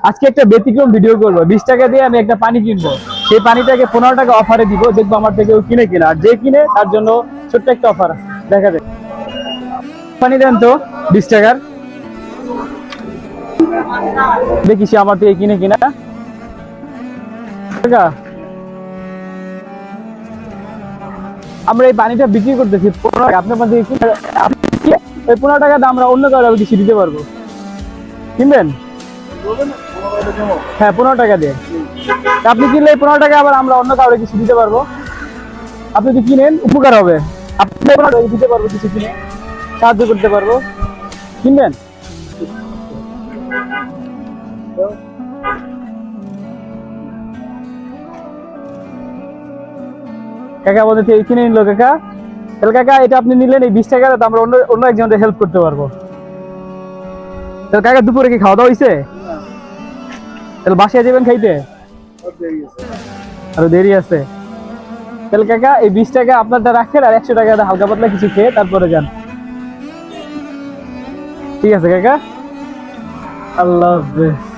আজকে একটা ব্যতিক্রম ভিডিও করবো। 20 টাকা দিয়ে আমি একটা পানি কিনবো, সেই পানিটাকে 15 টাকা অফারে দিব, দেখবো আমার থেকে কিনে কিনা। আর যে কিনে তার জন্য ছোট্ট একটা অফার দেখা যায়। পানি দেন তো 20 টাকার, দেখি সে আমার থেকে কিনে কিনা। টাকা আমরা এই পানিটা বিক্রি করতেছি 15 টাকা, আপনার থেকে কিনে ওই 15 টাকা আমরা অন্য কারো কিছু দিতে পারবো। কিনবেন? হ্যাঁ 15 টাকা দিয়ে আপনি কিনলে 15 টাকা আবার আমরা অন্য কাউকে কিছু দিতে পারবো। আপনি যদি কিনেন উপকার হবে, আপনি 15 টাকা দিতে পারবো, কিছু কিনে সাহায্য করতে পারবো। কিনবেন? কাকা বলতে কিনে নিল কাকা। তাহলে কাকা এটা আপনি নিলেন, এই 20 টাকা আমরা অন্য অন্য একজনকে হেল্প করতে পারবো। তাহলে কাকা দুপুরে কি খাওয়া দাওয়া হয়েছে? তাহলে বাসায় যাবেন খাইতে? আরো দেরি আছে। তাহলে কাকা এই 20 টাকা আপনারটা রাখেন, আর 100 টাকা হালকা পাতলা কিছু খেয়ে তারপরে যান। ঠিক আছে কাকা, আল্লাহ হাফেজ।